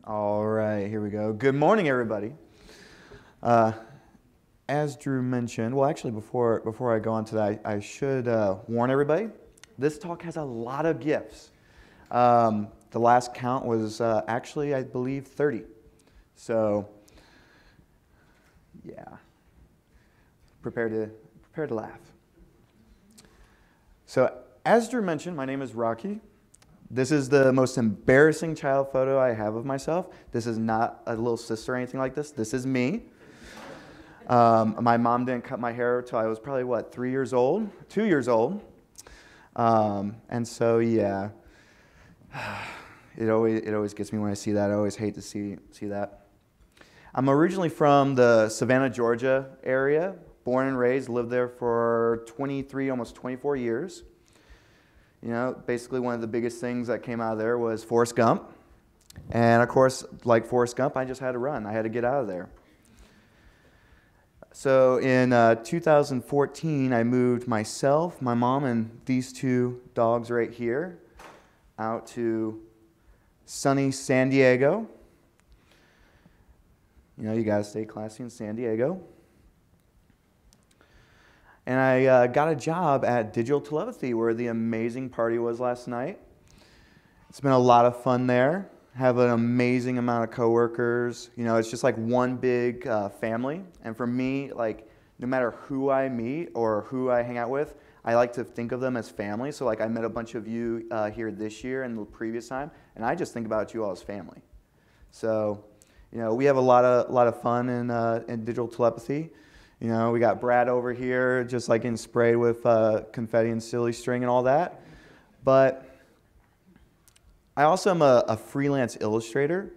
All right, here we go. Good morning, everybody. Uh, as Drew mentioned, well, actually, before I go on to that, I should warn everybody. This talk has a lot of gifts. The last count was actually, I believe, 30. So, yeah, prepare to laugh. So, as Drew mentioned, my name is Rocky. This is the most embarrassing child photo I have of myself. This is not a little sister or anything like this. This is me. My mom didn't cut my hair until I was probably, 3 years old? 2 years old. And so, yeah, it always gets me when I see that. I always hate to see that. I'm originally from the Savannah, Georgia area. Born and raised, lived there for 23, almost 24 years. You know, basically one of the biggest things that came out of there was Forrest Gump. And of course, like Forrest Gump, I just had to run. I had to get out of there. So in 2014, I moved myself, my mom, and these two dogs right here out to sunny San Diego. You know, you gotta stay classy in San Diego. And I got a job at Digital Telepathy, where the amazing party was last night. It's been a lot of fun there. Have an amazing amount of coworkers. You know, it's just like one big family. And for me, like, no matter who I meet or who I hang out with, I like to think of them as family. So, like, I met a bunch of you here this year and the previous time, and I just think about you all as family. So, you know, we have a lot of fun in Digital Telepathy. You know, we got Brad over here just like getting sprayed with confetti and silly string and all that. But I also am a freelance illustrator.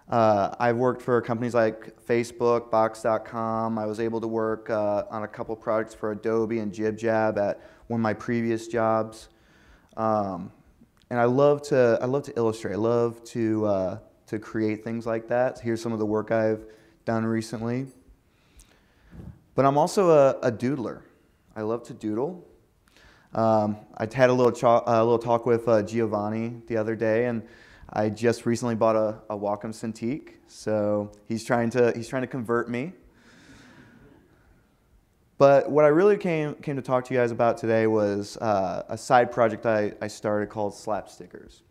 I've worked for companies like Facebook, Box.com. I was able to work on a couple projects for Adobe and JibJab at one of my previous jobs. And I love to illustrate. I love to create things like that. Here's some of the work I've done recently. But I'm also a doodler. I love to doodle. I had a little talk with Giovanni the other day, and I just recently bought a Wacom Cintiq. So he's trying to convert me. But what I really came to talk to you guys about today was a side project I started called Slap Stickers.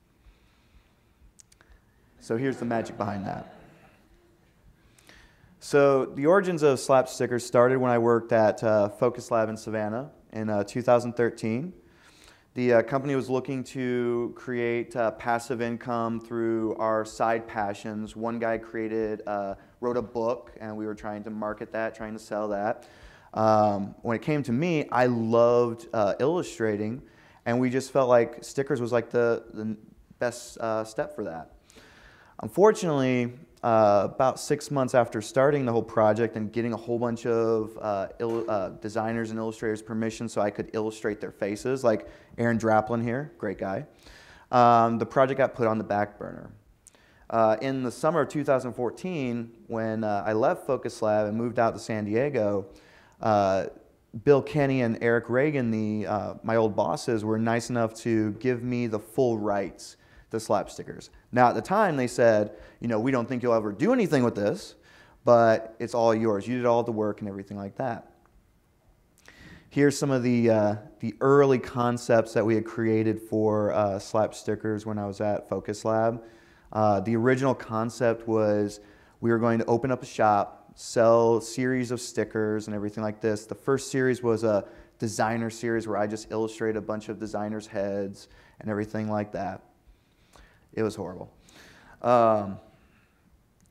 So here's the magic behind that. So the origins of Slap Stickers started when I worked at Focus Lab in Savannah in 2013. The company was looking to create passive income through our side passions. One guy wrote a book, and we were trying to market that, trying to sell that. When it came to me, I loved illustrating, and we just felt like stickers was like the best step for that. Unfortunately, about 6 months after starting the whole project and getting a whole bunch of designers and illustrators permission so I could illustrate their faces, like Aaron Draplin here, great guy, the project got put on the back burner. In the summer of 2014, when I left Focus Lab and moved out to San Diego, Bill Kenny and Eric Reagan, my old bosses, were nice enough to give me the full rights to Slap Stickers. Now, at the time, they said, you know, we don't think you'll ever do anything with this, but it's all yours. You did all the work and everything like that. Here's some of the early concepts that we had created for Slap Stickers when I was at Focus Lab. The original concept was we were going to open up a shop, sell a series of stickers and everything like this. The first series was a designer series where I just illustrated a bunch of designers' heads and everything like that. It was horrible.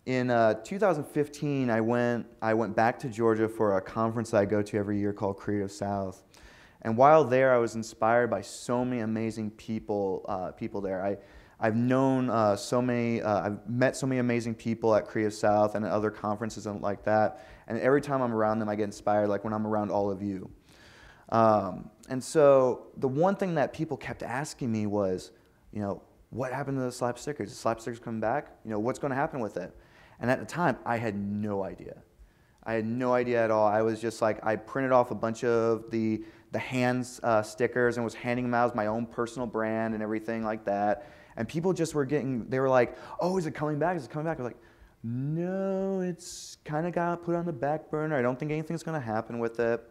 In 2015, I went back to Georgia for a conference that I go to every year called Creative South. And while there, I was inspired by so many amazing people there. I've met so many amazing people at Creative South and at other conferences and like that. And every time I'm around them, I get inspired, like when I'm around all of you. And so the one thing that people kept asking me was, you know, what happened to the Slap Stickers? Is Slap Stickers coming back? You know, what's going to happen with it? And at the time, I had no idea. I had no idea at all. I was just like, I printed off a bunch of the hands stickers and was handing them out as my own personal brand and everything like that. And people just were they were like, oh, is it coming back? Is it coming back? I was like, no, it's kind of got put on the back burner. I don't think anything's going to happen with it.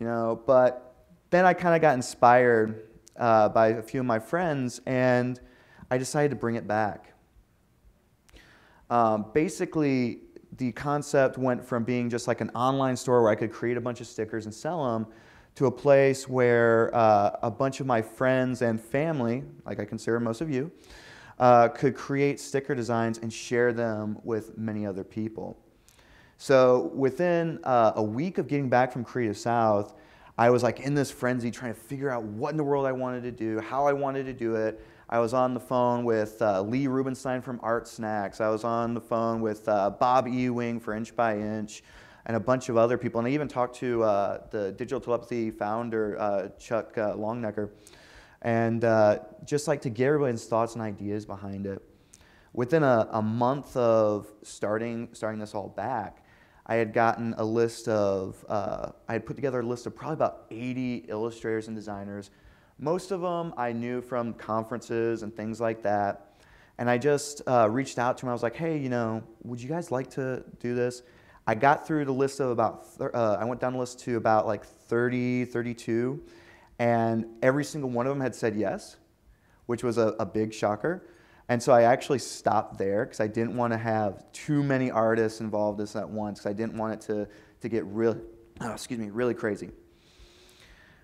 But then I kind of got inspired by a few of my friends, and I decided to bring it back. Basically, the concept went from being just like an online store where I could create a bunch of stickers and sell them to a place where a bunch of my friends and family, like I consider most of you, could create sticker designs and share them with many other people. So within a week of getting back from Creative South, I was like in this frenzy trying to figure out what in the world I wanted to do, how I wanted to do it. I was on the phone with Lee Rubenstein from Art Snacks. I was on the phone with Bob Ewing for Inch by Inch and a bunch of other people. And I even talked to the Digital Telepathy founder, Chuck Longnecker, and just like to get everybody's thoughts and ideas behind it. Within a month of starting this all back, I had gotten a list of, I had put together a list of probably about 80 illustrators and designers. Most of them I knew from conferences and things like that. And I just reached out to them. I was like, hey, would you guys like to do this? I got through the list of about, I went down the list to about like 30, 32. And every single one of them had said yes, which was a big shocker. And so I actually stopped there because I didn't want to have too many artists involved in this at once, because I didn't want it to get really crazy.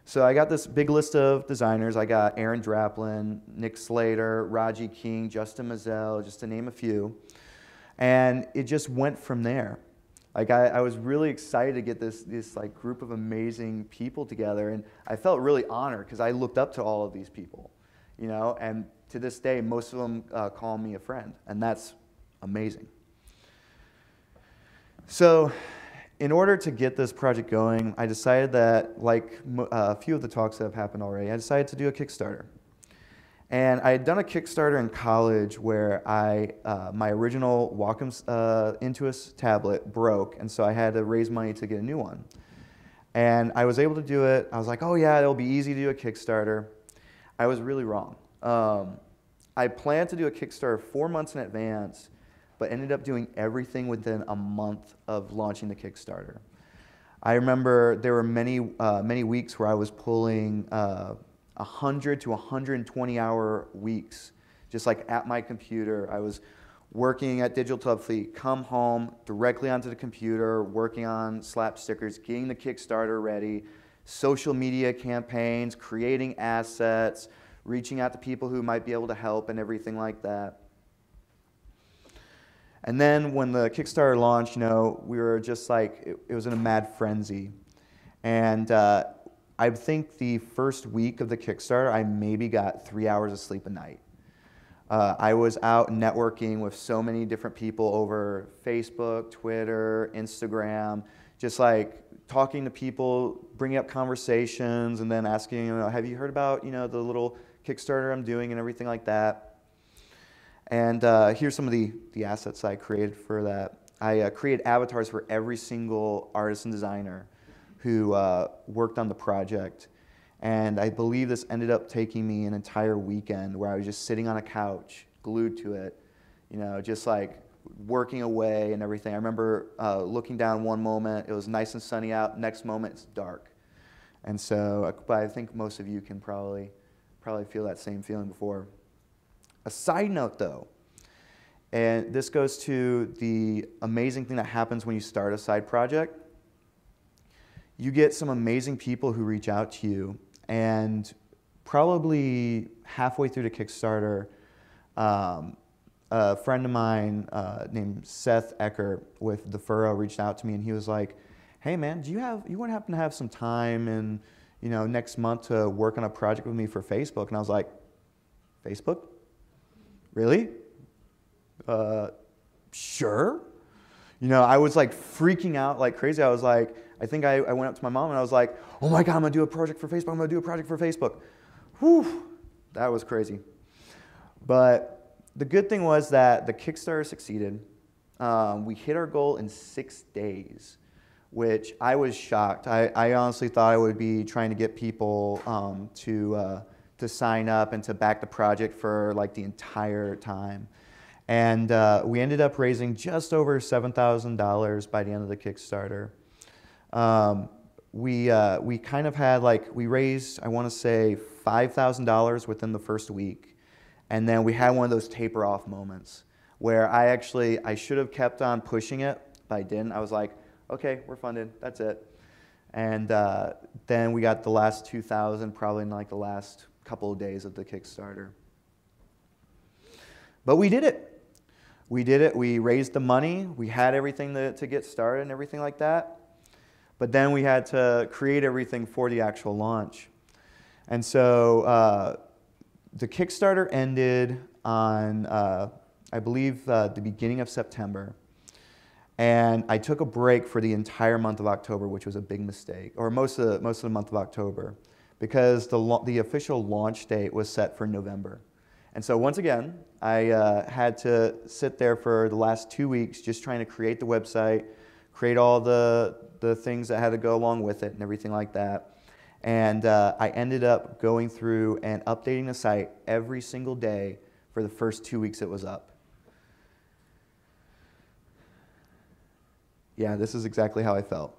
So I got this big list of designers. I got Aaron Draplin, Nick Slater, Raji King, Justin Mazzell, just to name a few. And it just went from there. Like I was really excited to get this like group of amazing people together, and I felt really honored because I looked up to all of these people, and to this day, most of them call me a friend, and that's amazing. So in order to get this project going, I decided that, like a few of the talks that have happened already, I decided to do a Kickstarter. And I had done a Kickstarter in college where my original Wacom Intuos tablet broke, and so I had to raise money to get a new one. And I was able to do it. I was like, oh yeah, it'll be easy to do a Kickstarter. I was really wrong. I planned to do a Kickstarter 4 months in advance, but ended up doing everything within a month of launching the Kickstarter. I remember there were many weeks where I was pulling 100 to 120 hour weeks, just like at my computer. I was working at Digital Telepathy, come home, directly onto the computer, working on slap stickers, getting the Kickstarter ready, social media campaigns, creating assets, reaching out to people who might be able to help and everything like that. And then when the Kickstarter launched, we were just like, it was in a mad frenzy. And I think the first week of the Kickstarter, I maybe got 3 hours of sleep a night. I was out networking with so many different people over Facebook, Twitter, Instagram, just like talking to people, bringing up conversations, and then asking, have you heard about, the little Kickstarter I'm doing and everything like that. And here's some of the assets I created for that. I created avatars for every single artist and designer who worked on the project. And I believe this ended up taking me an entire weekend where I was just sitting on a couch, glued to it, just like working away and everything. I remember looking down one moment, it was nice and sunny out. Next moment, it's dark. And so, but I think most of you can probably feel that same feeling before. A side note though, and this goes to the amazing thing that happens when you start a side project. You get some amazing people who reach out to you, and probably halfway through the Kickstarter, a friend of mine named Seth Ecker with The Furrow reached out to me, and he was like, hey man, you want to happen to have some time and next month to work on a project with me for Facebook? And I was like, Facebook? Really? Sure. I was like freaking out like crazy. I was like, I think I went up to my mom and I was like, oh my God, I'm going to do a project for Facebook. I'm going to do a project for Facebook. Whew, that was crazy. But the good thing was that the Kickstarter succeeded. We hit our goal in 6 days, which I was shocked. I honestly thought I would be trying to get people to to sign up and to back the project for like the entire time. And we ended up raising just over $7,000 by the end of the Kickstarter. We kind of had like, we raised, I want to say, $5,000 within the first week. And then we had one of those taper off moments where I should have kept on pushing it, but I didn't. I was like, okay, we're funded, that's it. And then we got the last 2,000 probably in like the last couple of days of the Kickstarter. But we did it. We did it. We raised the money. We had everything to get started and everything like that. But then we had to create everything for the actual launch. And so the Kickstarter ended on, I believe, the beginning of September. And I took a break for the entire month of October, which was a big mistake, or most of the month of October, because the official launch date was set for November. And so once again, I had to sit there for the last 2 weeks just trying to create the website, create all the things that had to go along with it and everything like that. And I ended up going through and updating the site every single day for the first 2 weeks it was up. Yeah, this is exactly how I felt.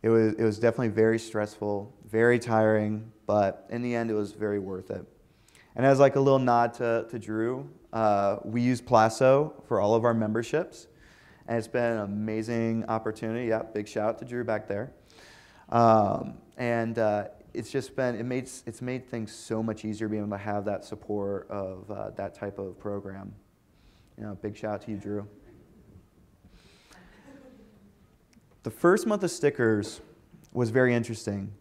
It was definitely very stressful, very tiring, but in the end, it was very worth it. And as like a little nod to Drew, we use Plasso for all of our memberships, and it's been an amazing opportunity. Yeah, big shout out to Drew back there. It's just been, it's made things so much easier being able to have that support of that type of program. You know, big shout out to you, Drew. The first month of stickers was very interesting.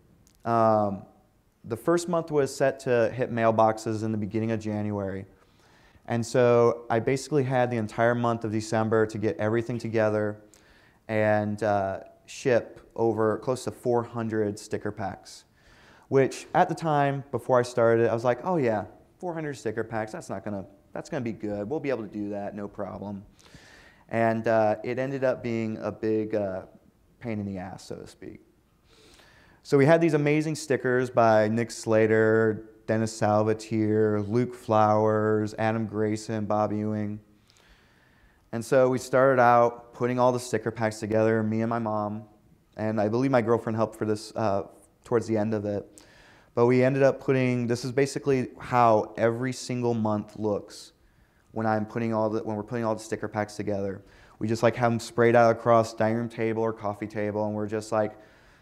The first month was set to hit mailboxes in the beginning of January. And so I basically had the entire month of December to get everything together and ship over close to 400 sticker packs, which at the time, before I started, I was like, oh yeah, 400 sticker packs, that's gonna be good. We'll be able to do that, no problem. And it ended up being a big pain in the ass, so to speak. So we had these amazing stickers by Nick Slater, Dennis Salvatier, Luke Flowers, Adam Grayson, Bob Ewing. And so we started out putting all the sticker packs together, me and my mom, and I believe my girlfriend helped for this towards the end of it. But we ended up putting, this is basically how every single month looks when we're putting all the sticker packs together. We just like have them sprayed out across dining room table or coffee table, and we're just like,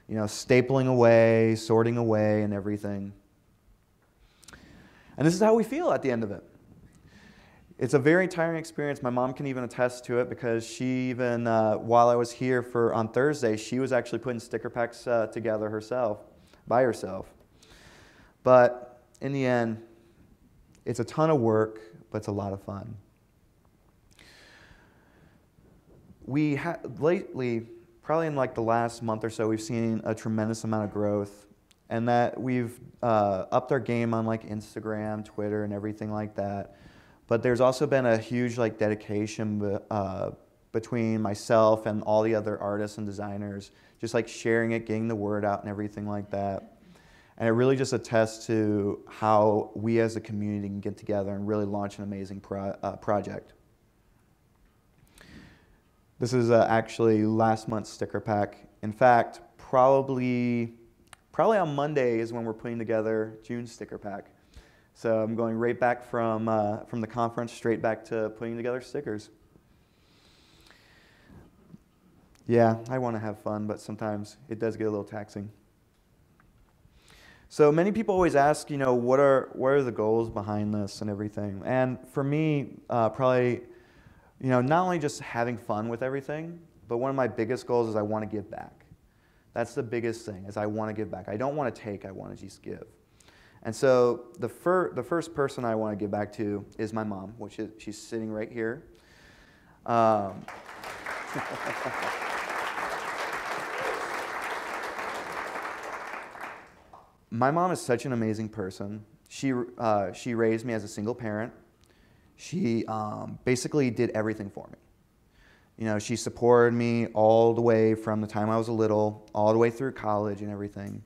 you know, stapling away, sorting away, and everything. And this is how we feel at the end of it. It's a very tiring experience. My mom can even attest to it because she even, while I was here on Thursday, she was actually putting sticker packs together herself, by herself. But in the end, it's a ton of work, but it's a lot of fun. We lately, probably in like the last month or so, we've seen a tremendous amount of growth, and that we've upped our game on like Instagram, Twitter, and everything like that. But there's also been a huge like dedication between myself and all the other artists and designers, just like sharing it, getting the word out, and everything like that. And it really just attests to how we as a community can get together and really launch an amazing project. This is actually last month's sticker pack. In fact, probably on Monday is when we're putting together June's sticker pack. So I'm going right back from the conference straight back to putting together stickers. Yeah, I want to have fun, but sometimes it does get a little taxing. So many people always ask, you know, what are the goals behind this and everything? And for me, probably, you know, not only just having fun with everything, but one of my biggest goals is I want to give back. That's the biggest thing, is I want to give back. I don't want to take, I want to just give. And so the first person I want to give back to is my mom, she's sitting right here. My mom is such an amazing person. She raised me as a single parent. She basically did everything for me. You know, she supported me all the way from the time I was little, all the way through college and everything.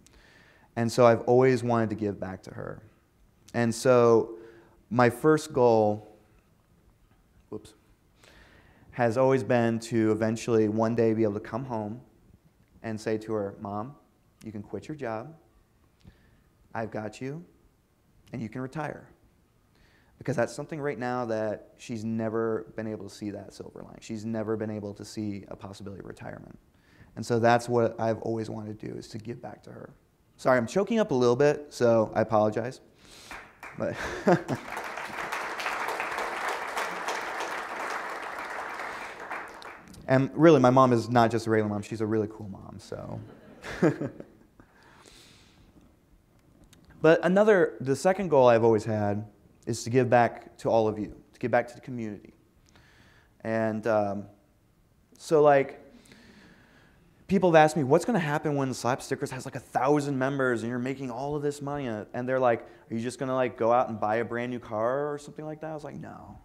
And so I've always wanted to give back to her. And so my first goal, has always been to eventually one day be able to come home and say to her, Mom, you can quit your job, I've got you, and you can retire. Because that's something right now that she's never been able to see that silver lining. She's never been able to see a possibility of retirement. And so that's what I've always wanted to do, is to give back to her. Sorry, I'm choking up a little bit, so I apologize. But and really, my mom is not just a regular mom. She's a really cool mom, so. But the second goal I've always had is to give back to all of you, to give back to the community. And so like, people have asked me, what's going to happen when Slap Stickers has like 1,000 members and you're making all of this money? And they're like, are you just going to like go out and buy a brand new car or something like that? I was like, no.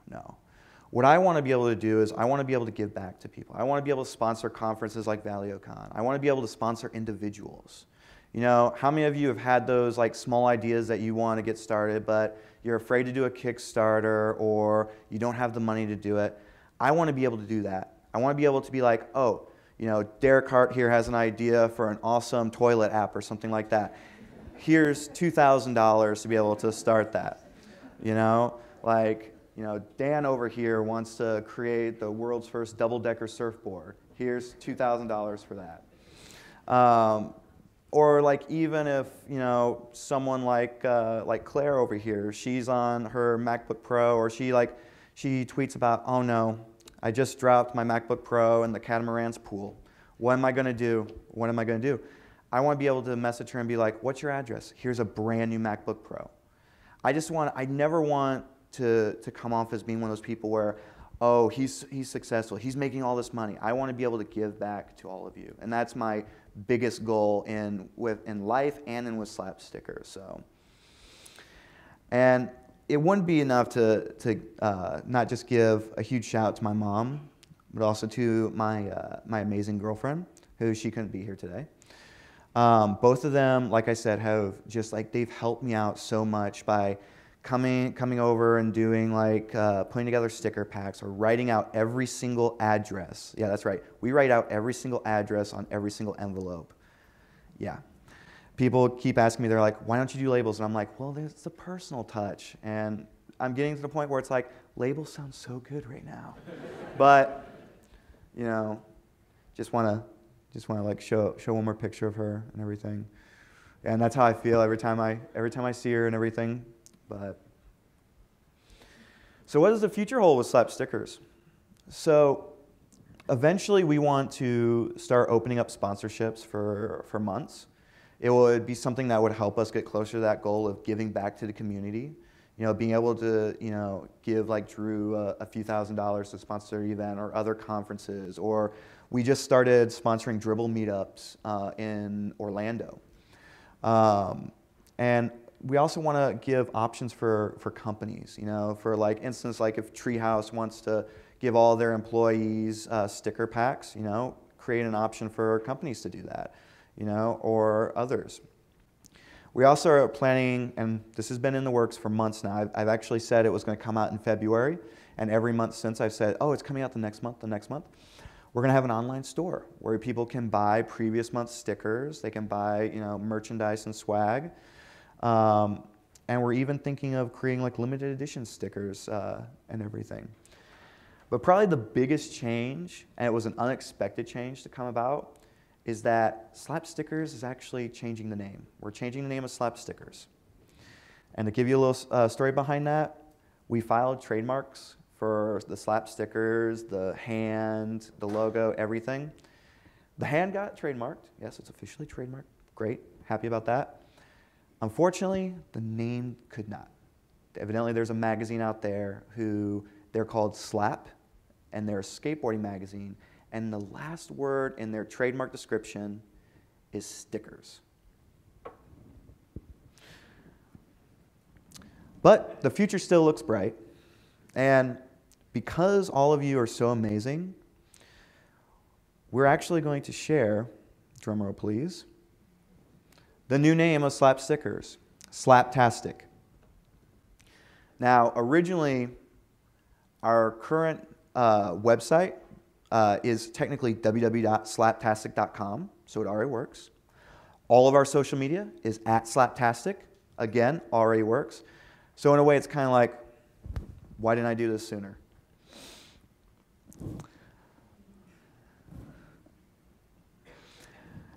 What I want to be able to do is I want to be able to give back to people. I want to be able to sponsor conferences like ValioCon. I want to be able to sponsor individuals. You know, how many of you have had those like small ideas that you want to get started, but you're afraid to do a Kickstarter or you don't have the money to do it? I want to be able to do that. I want to be able to be like, oh, you know, Derek Hart here has an idea for an awesome toilet app or something like that. Here's $2,000 to be able to start that. You know, like, you know, Dan over here wants to create the world's first double-decker surfboard. Here's $2,000 for that. Or like even if, you know, someone like Claire over here, she's on her MacBook Pro, or she tweets about, oh no, I just dropped my MacBook Pro in the catamaran's pool. What am I going to do? What am I going to do? I want to be able to message her and be like, what's your address? Here's a brand new MacBook Pro. I never want to come off as being one of those people where, oh, he's successful, he's making all this money. I want to be able to give back to all of you. And that's my biggest goal in life and with Slap Stickers. So, and it wouldn't be enough to not just give a huge shout out to my mom, but also to my amazing girlfriend, who she couldn't be here today. Both of them, like I said, have just like, they've helped me out so much by coming over and doing like putting together sticker packs or writing out every single address. Yeah, that's right. We write out every single address on every single envelope. Yeah. People keep asking me, they're like, why don't you do labels? And I'm like, well, it's a personal touch. And I'm getting to the point where it's like, labels sound so good right now. But, you know, just want to like show one more picture of her and everything. And that's how I feel every time I see her and everything. But so what does the future hold with Slap Stickers? So eventually we want to start opening up sponsorships for months. It would be something that would help us get closer to that goal of giving back to the community. You know, being able to, you know, give like Drew a few $1,000s to sponsor an event or other conferences. Or we just started sponsoring dribble meetups in Orlando. And we also want to give options for companies, you know, for like instance, like if Treehouse wants to give all their employees sticker packs, you know, create an option for companies to do that, you know, or others. We also are planning, and this has been in the works for months now. I've actually said it was going to come out in February, and every month since I've said, oh, it's coming out the next month, the next month. We're going to have an online store where people can buy previous month's stickers. They can buy, you know, merchandise and swag. And we're even thinking of creating like limited edition stickers and everything. But probably the biggest change, and it was an unexpected change to come about, is that Slap Stickers is actually changing the name. We're changing the name of Slap Stickers. And to give you a little story behind that, we filed trademarks for the Slap Stickers, the hand, the logo, everything. The hand got trademarked. Yes, it's officially trademarked. Great, happy about that. Unfortunately, the name could not. Evidently, there's a magazine out there who, they're called Slap, and they're a skateboarding magazine, and the last word in their trademark description is stickers. But the future still looks bright, and because all of you are so amazing, we're actually going to share, drumroll please, the new name of Slap Stickers, Slaptastic. Now, originally, our current website is technically www.slaptastic.com, so it already works. All of our social media is at Slaptastic. Again, already works. So in a way, it's kind of like, why didn't I do this sooner?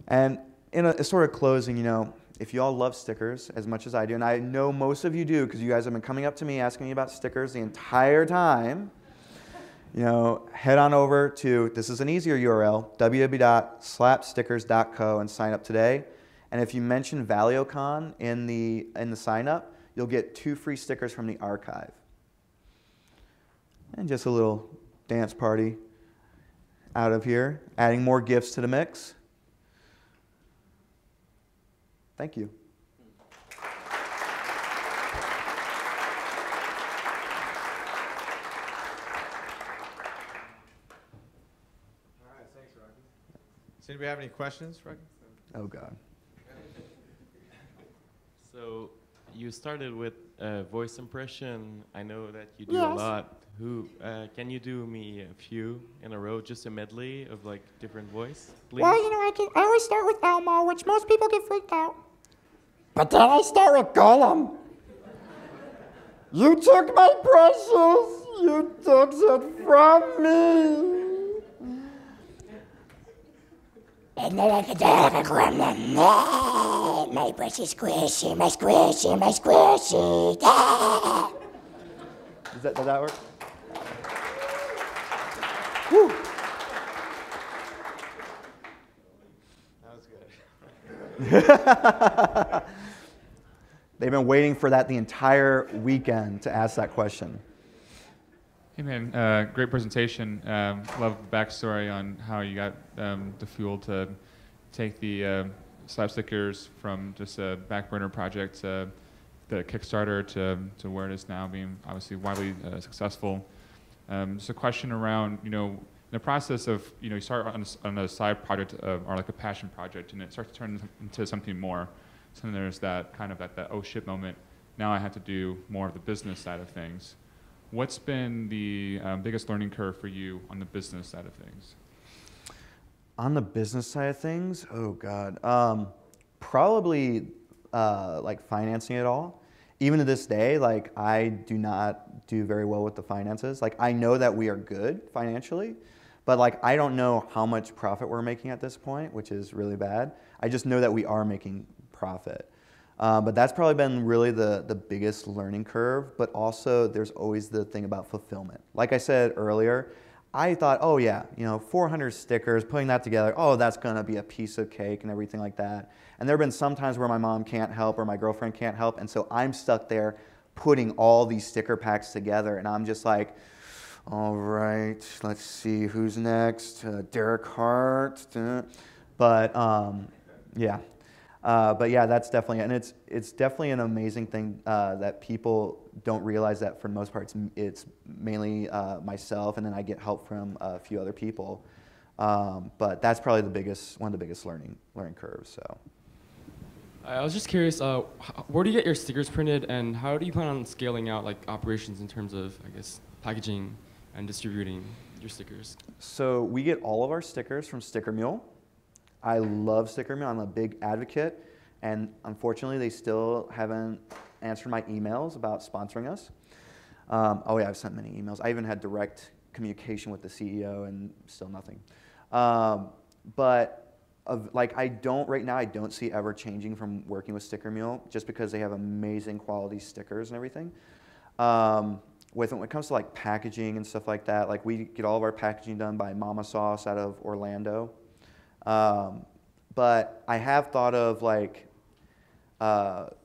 And in a sort of closing, if you all love stickers as much as I do, and I know most of you do because you guys have been coming up to me asking me about stickers the entire time, head on over to, this is an easier URL, www.slapstickers.co and sign up today. And if you mention ValioCon in the sign up, you'll get 2 free stickers from the archive. And just a little dance party out of here, adding more gifts to the mix. Thank you. All right, thanks, Rocky. Does anybody have any questions, Rocky? Oh, God. So you started with voice impression. I know that you do a lot. Can you do me a few in a row, just a medley of like different voice, please? Well, I always start with Elmo, which most people get freaked out. But then I start with Gollum. You took my precious. You took it from me. And then I can do like a gremlin. My precious squishy, my squishy, my squishy. Does that work? Woo. That was good. They've been waiting for that the entire weekend to ask that question. Hey man, great presentation. Love the backstory on how you got the fuel to take the slap stickers from just a back burner project to the Kickstarter to where it is now, being obviously widely successful. Just a question around, in the process of, you start on a side project or like a passion project, and it starts to turn into something more. So then there's that kind of that oh shit moment. Now I have to do more of the business side of things. What's been the biggest learning curve for you on the business side of things? On the business side of things, oh God, probably like financing it all. Even to this day, like I do not do very well with the finances. Like I know that we are good financially, but like I don't know how much profit we're making at this point, which is really bad. I just know that we are making profit. But that's probably been really the biggest learning curve, but also there's always the thing about fulfillment. Like I said earlier, I thought, oh yeah, 400 stickers, putting that together, oh, that's gonna be a piece of cake and everything like that. And there have been some times where my mom can't help or my girlfriend can't help, and so I'm stuck there putting all these sticker packs together, and I'm just like, all right, let's see who's next, Derek Hart, but yeah. But yeah, that's definitely, and it's definitely an amazing thing that people don't realize that for the most part it's mainly myself, and then I get help from a few other people. But that's probably one of the biggest learning curves. So. I was just curious, where do you get your stickers printed, and how do you plan on scaling out like operations in terms of, I guess, packaging and distributing your stickers? So we get all of our stickers from Sticker Mule. I love Sticker Mule. I'm a big advocate, and unfortunately, they still haven't answered my emails about sponsoring us. Oh yeah, I've sent many emails. I even had direct communication with the CEO, and still nothing. But right now, I don't see ever changing from working with Sticker Mule, just because they have amazing quality stickers and everything. When it comes to like packaging and stuff like that, like we get all of our packaging done by Mama Sauce out of Orlando. But I have thought of like,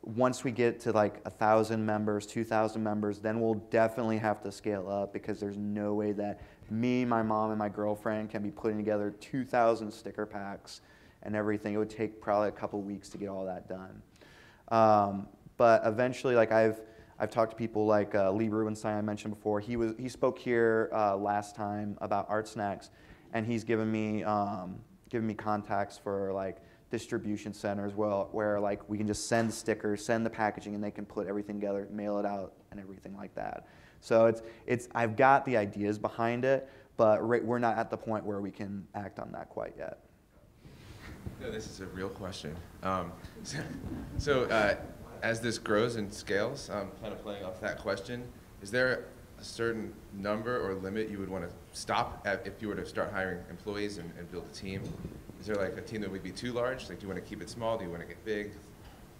once we get to like 1,000 members, 2,000 members, then we'll definitely have to scale up, because there's no way that me, my mom, and my girlfriend can be putting together 2,000 sticker packs and everything. It would take probably a couple weeks to get all that done. But eventually, like I've talked to people like Lee Rubenstein I mentioned before. He spoke here last time about Art Snacks, and he's given me contacts for like distribution center as well, where like we can just send stickers, send the packaging, and they can put everything together, mail it out, and everything like that. So I've got the ideas behind it, but we're not at the point where we can act on that quite yet. No, this is a real question. As this grows and scales, kind of playing off that question, is there a certain number or limit you would want to stop at if you were to start hiring employees and build a team? Is there like a team that would be too large? Like, do you want to keep it small? Do you want to get big?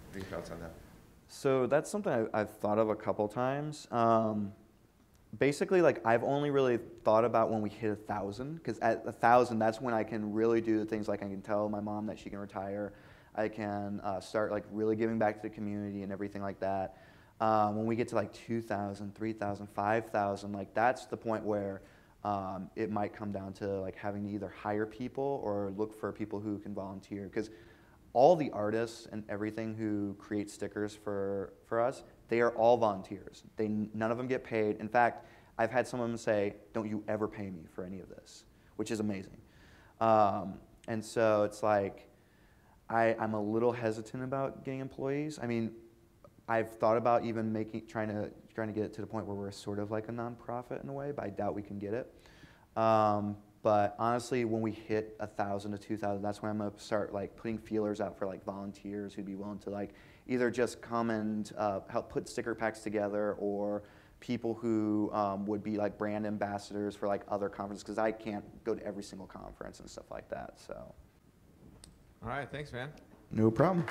What are your thoughts on that? So that's something I've thought of a couple times. Basically, like I've only really thought about when we hit 1,000, because at 1,000, that's when I can really do the things like I can tell my mom that she can retire. I can start like really giving back to the community and everything like that. When we get to like 2,000, 3,000, 5,000, like that's the point where it might come down to like having to either hire people or look for people who can volunteer. Because all the artists and everything who create stickers for us, they are all volunteers. None of them get paid. In fact, I've had some of them say, "Don't you ever pay me for any of this," which is amazing. And so it's like, I'm a little hesitant about getting employees. I mean, I've thought about even trying to get it to the point where we're sort of like a nonprofit in a way, but I doubt we can get it. But honestly, when we hit 1,000 to 2,000, that's when I'm gonna start like putting feelers out for like volunteers who'd be willing to like either just come and help put sticker packs together, or people who would be like brand ambassadors for like other conferences, because I can't go to every single conference and stuff like that. So. All right, thanks, man. No problem.